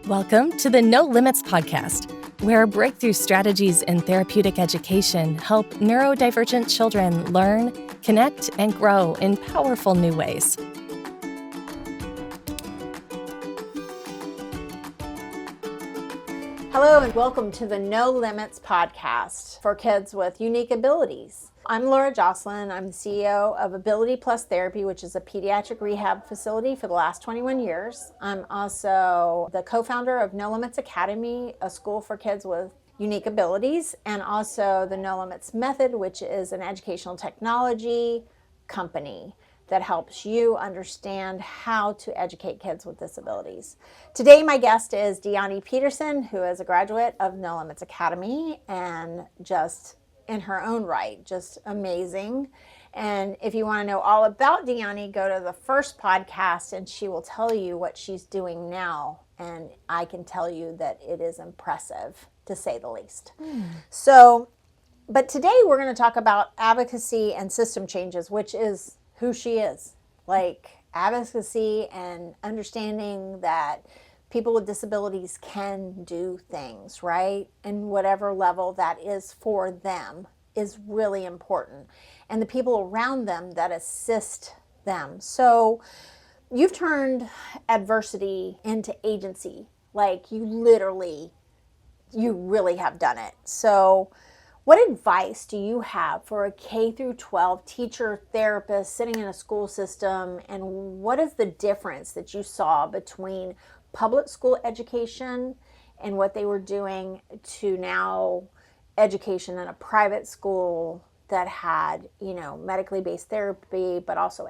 Welcome to the No Limits podcast, where breakthrough strategies in therapeutic education help neurodivergent children learn, connect, and grow in powerful new ways. Hello and welcome to the No Limits podcast for kids with unique abilities. I'm Laura Jocelyn. I'm the CEO of Ability Plus Therapy, which is a pediatric rehab facility for the last 21 years. I'm also the co-founder of No Limits Academy, a school for kids with unique abilities, and also the No Limits Method, which is an educational technology company that helps you understand how to educate kids with disabilities. Today, my guest is Dyani Peterson, who is a graduate of No Limits Academy and just in her own right, just amazing. And if you want to know all about Dyani, go to the first podcast and she will tell you what she's doing now. And I can tell you that it is impressive, to say the least. But today we're going to talk about advocacy and system changes, which is who she is. Like advocacy and understanding that people with disabilities can do things, right? And whatever level that is for them is really important. And the people around them that assist them. So you've turned adversity into agency. Like you really have done it. So what advice do you have for a K through 12 teacher, therapist sitting in a school system, and what is the difference that you saw between public school education and what they were doing to now education in a private school that had, medically based therapy, but also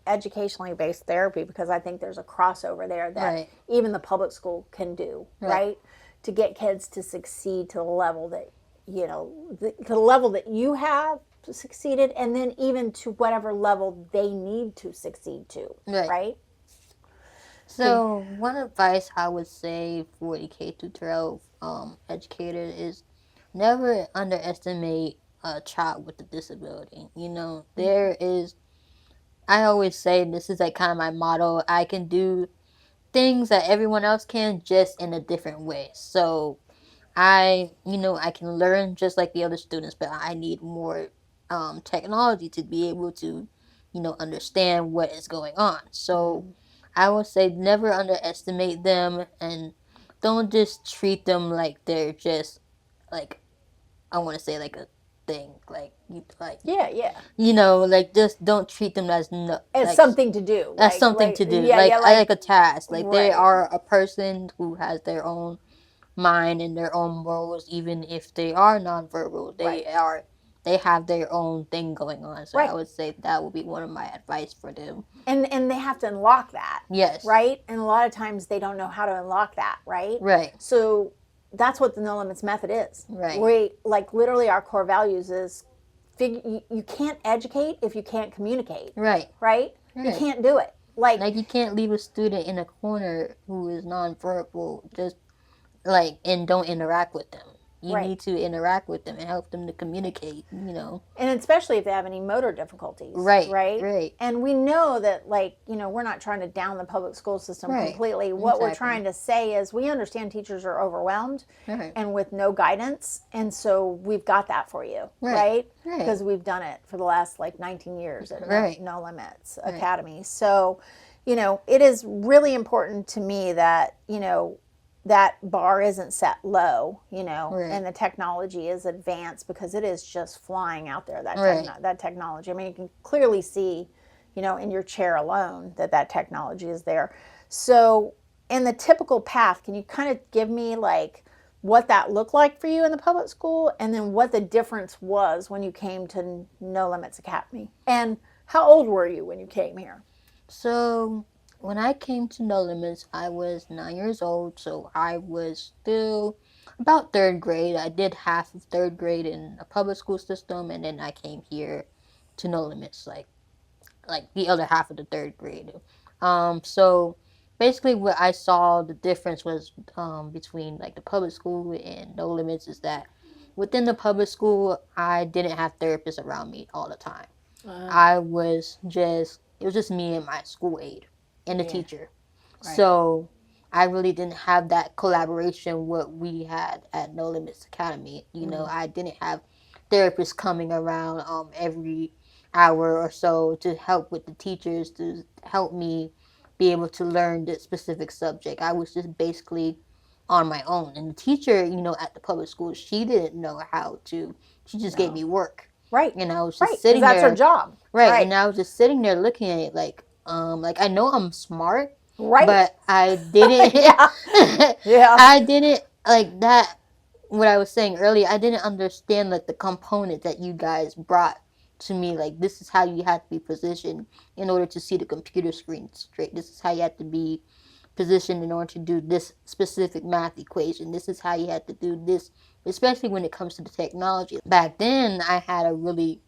educationally based therapy, because I think there's a crossover there that even the public school can do, right? To get kids to succeed to the level that the level that you have succeeded, and then even to whatever level they need to succeed to, right? So one advice I would say for the K through 12 educator is never underestimate a child with a disability. There is, I always say this is like kind of my motto. I can do things that everyone else can, just in a different way. So I can learn just like the other students, but I need more technology to be able to, understand what is going on. So I would say never underestimate them, and don't just treat them like they're just like, I want to say like a thing, just don't treat them as something to do, as something to do, like a task. Like they are a person who has their own mind and their own morals. Even if they are nonverbal, they have their own thing going on. So I would say that would be one of my advice for them. And they have to unlock that. Yes. Right? And a lot of times they don't know how to unlock that, right? Right. So that's what the No Limits method is. Right. Literally our core values is you can't educate if you can't communicate. Right. Right? You can't do it. Like you can't leave a student in a corner who is nonverbal just and don't interact with them. You need to interact with them and help them to communicate, And especially if they have any motor difficulties. Right. And we know that, we're not trying to down the public school system completely. What we're trying to say is we understand teachers are overwhelmed and with no guidance. And so we've got that for you, right? Because we've done it for the last 19 years at No Limits Academy. So, it is really important to me that, that bar isn't set low, and the technology is advanced, because it is just flying out there, that technology. I mean, you can clearly see, in your chair alone that technology is there. So in the typical path, can you kind of give me what that looked like for you in the public school, and then what the difference was when you came to No Limits Academy? And how old were you when you came here? So when I came to No Limits, I was 9 years old, so I was still about third grade. I did half of third grade in a public school system, and then I came here to No Limits, like the other half of the third grade. So basically what I saw the difference was between the public school and No Limits is that within the public school, I didn't have therapists around me all the time. It was just me and my school aide and the teacher. So I really didn't have that collaboration what we had at No Limits Academy. I didn't have therapists coming around every hour or so to help with the teachers to help me be able to learn this specific subject. I was just basically on my own. And the teacher, at the public school, she didn't know how to. She just gave me work. Right. And I was Right. just 'Cause sitting that's her there. job. Right. And I was just sitting there looking at it like I know I'm smart, Right. but I didn't. Yeah. Yeah. I didn't like that. What I was saying earlier, I didn't understand like the component that you guys brought to me. Like, this is how you have to be positioned in order to see the computer screen straight. This is how you have to be positioned in order to do this specific math equation. This is how you have to do this, especially when it comes to the technology. Back then, I had a really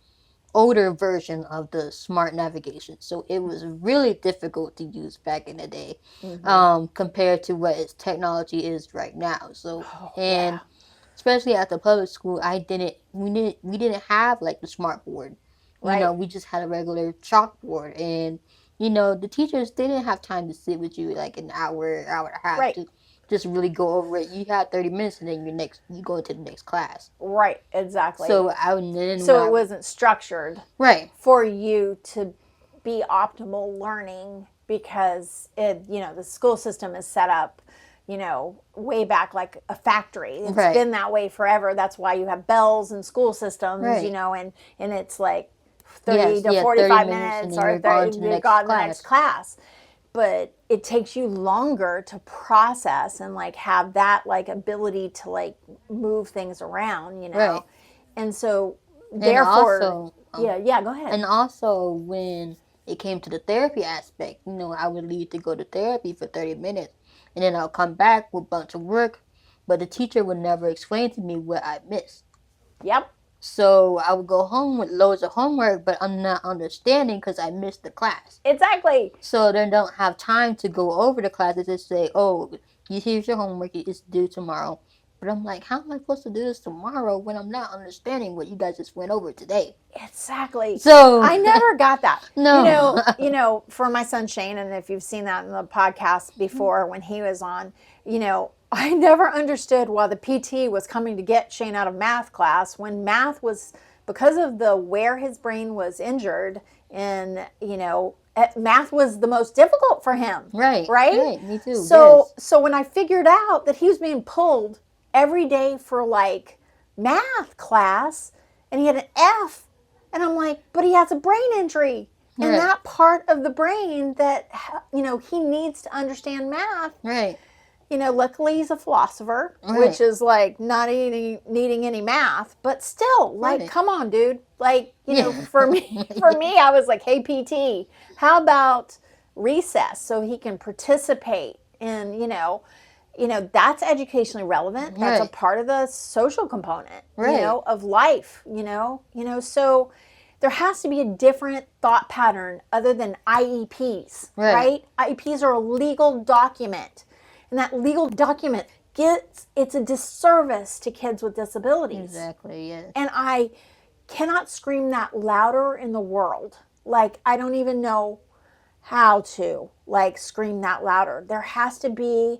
older version of the smart navigation, so it was really difficult to use back in the day, compared to what its technology is right now. So especially at the public school, we didn't have like the smart board. We just had a regular chalkboard, and the teachers, they didn't have time to sit with you like an hour and a half to just really go over it. You had 30 minutes, and then you go into the next class. Right, exactly. So it wasn't structured for you to be optimal learning, because the school system is set up, way back like a factory. It's been that way forever. That's why you have bells and school systems, and it's like 30 to 45 minutes, or you're gone to the next class. But it takes you longer to process and like have that like ability to like move things around, and so therefore, go ahead. And also, when it came to the therapy aspect, I would leave to go to therapy for 30 minutes, and then I'll come back with a bunch of work, but the teacher would never explain to me what I missed. Yep. So I would go home with loads of homework, but I'm not understanding because I missed the class. Exactly. So they don't have time to go over the class. They just say, oh, here's your homework. It's due tomorrow. But I'm like, how am I supposed to do this tomorrow when I'm not understanding what you guys just went over today? Exactly. So I never got that. No. For my son Shane, and if you've seen that in the podcast before when he was on, I never understood why the PT was coming to get Shane out of math class when math was, because of where his brain was injured, and math was the most difficult for him. Right. Me too. So when I figured out that he was being pulled every day for like math class, and he had an F, and I'm like, but he has a brain injury. And that part of the brain that, he needs to understand math. Right. Luckily he's a philosopher, which is like not needing any math, but still, like, come on, dude. Like, for me, I was like, hey, PT, how about recess so he can participate in, that's educationally relevant. That's a part of the social component, of life, so there has to be a different thought pattern other than IEPs, right? IEPs are a legal document. And that legal document it's a disservice to kids with disabilities. Exactly, yes. And I cannot scream that louder in the world. Like, I don't even know how to, like, scream that louder. There has to be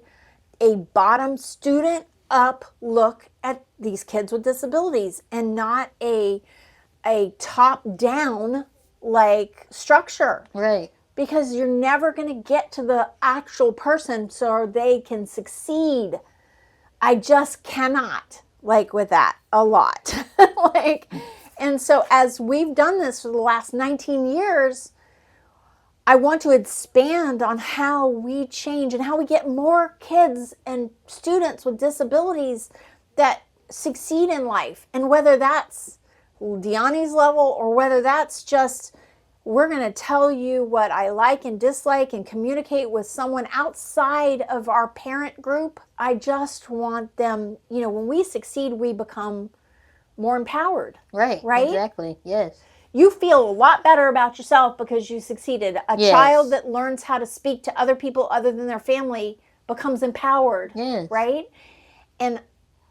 a bottom student up look at these kids with disabilities, and not a top down, like, structure. Right. Because you're never going to get to the actual person so they can succeed. I just cannot, like, with that a lot. And so as we've done this for the last 19 years, I want to expand on how we change and how we get more kids and students with disabilities that succeed in life. And whether that's Dyani's level, or whether that's just, we're going to tell you what I like and dislike and communicate with someone outside of our parent group. I just want them, when we succeed, we become more empowered. Right? Exactly, yes. You feel a lot better about yourself because you succeeded. A child that learns how to speak to other people other than their family becomes empowered, right? And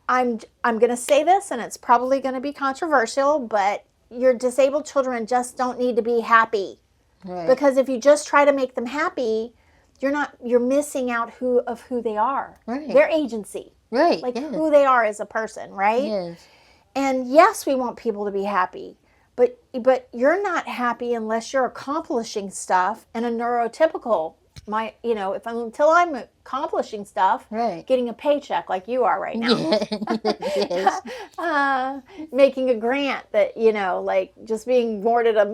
I'm going to say this, and it's probably going to be controversial, but your disabled children just don't need to be happy. Because if you just try to make them happy, you're missing out of who they are. Right. Their agency. Right. Like Yes. who they are as a person, right? Yes. And yes, we want people to be happy. But you're not happy unless you're accomplishing stuff. And a neurotypical, until I'm accomplishing stuff, Right. getting a paycheck like you are right now, Yes. making a grant that, like just being awarded a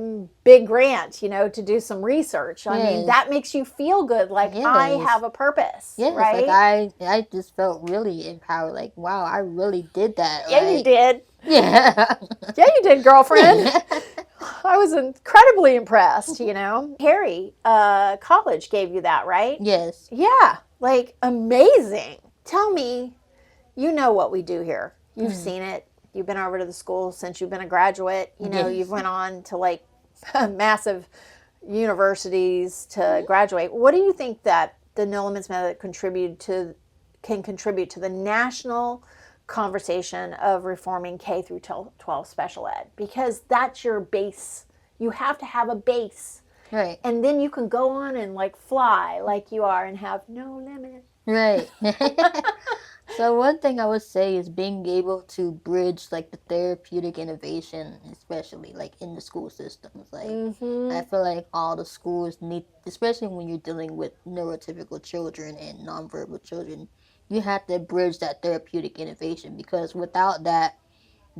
big grant, to do some research. I mean, Yes. that makes you feel good. Like I Yes. have a purpose, Yes, right? like I just felt really empowered. Like, wow, I really did that. Yeah, you did. Yeah. Yeah, you did, girlfriend. I was incredibly impressed, Harry, college gave you that, right? Yes. Yeah, like amazing. Tell me, you know what we do here. You've seen it. You've been over to the school since you've been a graduate. Yes. You've went on to like massive universities to graduate. What do you think that the no limits method can contribute to the national conversation of reforming K through 12 special ed? Because that's your base. You have to have a base. Right. And then you can go on and like fly like you are and have no limit. Right. So one thing I would say is being able to bridge like the therapeutic innovation, especially like in the school systems. Like I feel like all the schools need, especially when you're dealing with neurotypical children and nonverbal children, you have to bridge that therapeutic innovation, because without that,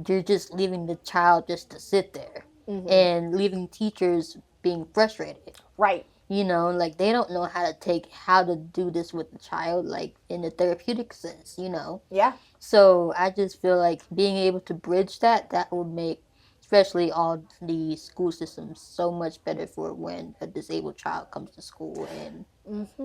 you're just leaving the child just to sit there and leaving teachers being frustrated. Right. Like they don't know how to do this with the child, like in the therapeutic sense, Yeah. So I just feel like being able to bridge that would make especially all the school systems so much better for when a disabled child comes to school. And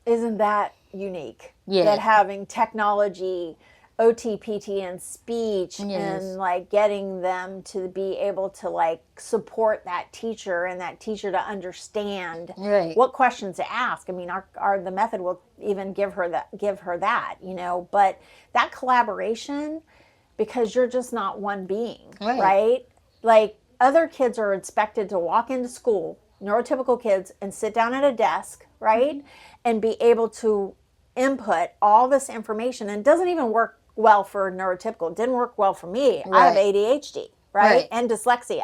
Isn't that unique? Yeah. That having technology, OT, PT, and speech, Yes. and like getting them to be able to like support that teacher and that teacher to understand Right. what questions to ask. I mean, the method will even give her that, but that collaboration, because you're just not one being, right? Like other kids are expected to walk into school, neurotypical kids, and sit down at a desk, right? And be able to input all this information. And it doesn't even work well for neurotypical. It didn't work well for me. I have ADHD, right? And dyslexia.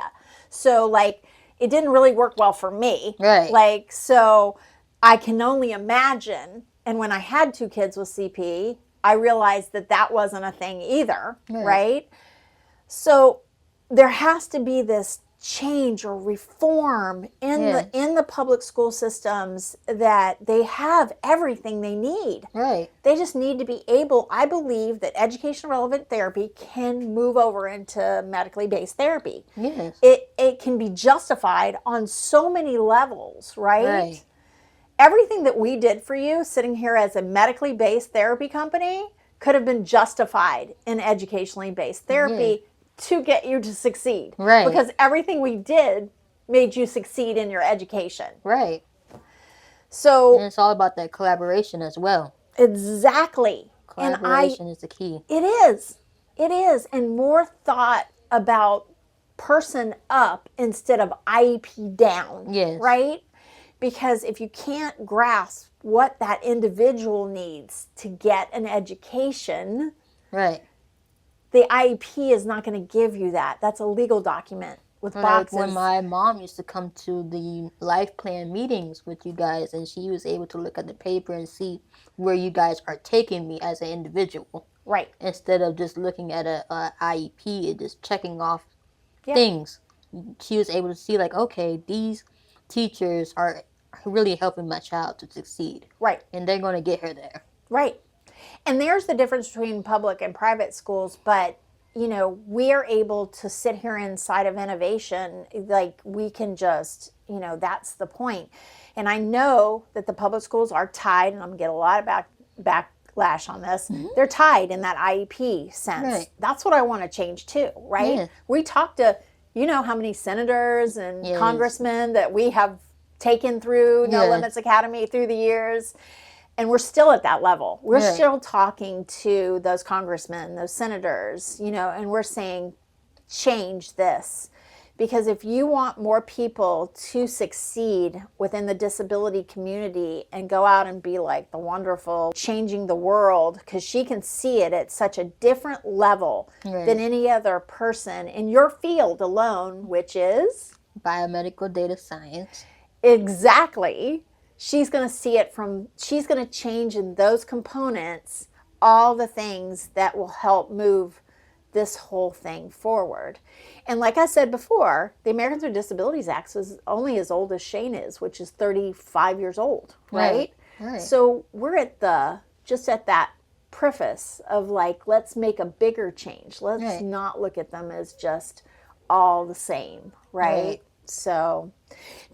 So like it didn't really work well for me. Right. Like, so I can only imagine. And when I had 2 kids with CP, I realized that wasn't a thing either, right? So there has to be this change or reform in the public school systems, that they have everything they need. Right. They just need to be able, I believe that education relevant therapy can move over into medically based therapy. Yes. It can be justified on so many levels, right? Everything that we did for you sitting here as a medically based therapy company could have been justified in educationally based therapy to get you to succeed. Right. Because everything we did made you succeed in your education. Right. So And it's all about that collaboration as well. Exactly. Collaboration is the key. It is. It is. And more thought about person up instead of IEP down. Yes. Right? Because if you can't grasp what that individual needs to get an education, Right. the IEP is not going to give you that. That's a legal document with boxes. Like when my mom used to come to the life plan meetings with you guys, and she was able to look at the paper and see where you guys are taking me as an individual. Right. Instead of just looking at a IEP and just checking off things. She was able to see like, okay, these teachers are really helping my child to succeed. Right. And they're going to get her there. Right. And there's the difference between public and private schools, but we're able to sit here inside of innovation, like we can just, that's the point. And I know that the public schools are tied, and I'm going to get a lot of backlash on this. They're tied in that IEP sense. Right. That's what I want to change too, right? Yes. We talked to, how many senators and congressmen that we have taken through No Limits Academy through the years. And we're still at that level. We're still talking to those congressmen, those senators, and we're saying, change this. Because if you want more people to succeed within the disability community and go out and be like the wonderful, changing the world, because she can see it at such a different level than any other person in your field alone, which is biomedical data science. Exactly. She's going to see it she's going to change in those components all the things that will help move this whole thing forward. And like I said before, the Americans with Disabilities Act is only as old as Shane is, which is 35 years old, right? Right. So we're just at that preface of like, let's make a bigger change. Let's not look at them as just all the same, right? So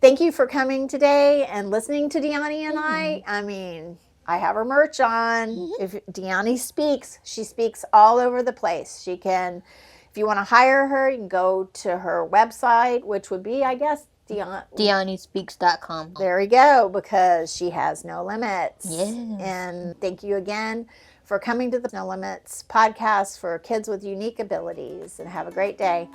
thank you for coming today and listening to Dyani and I. I mean, I have her merch on. If Dyani speaks, she speaks all over the place. She can, if you want to hire her, you can go to her website, which would be, I guess, DyaniSpeaks.com. There we go, because she has no limits. Yes. And thank you again for coming to the No Limits podcast for kids with unique abilities, and have a great day.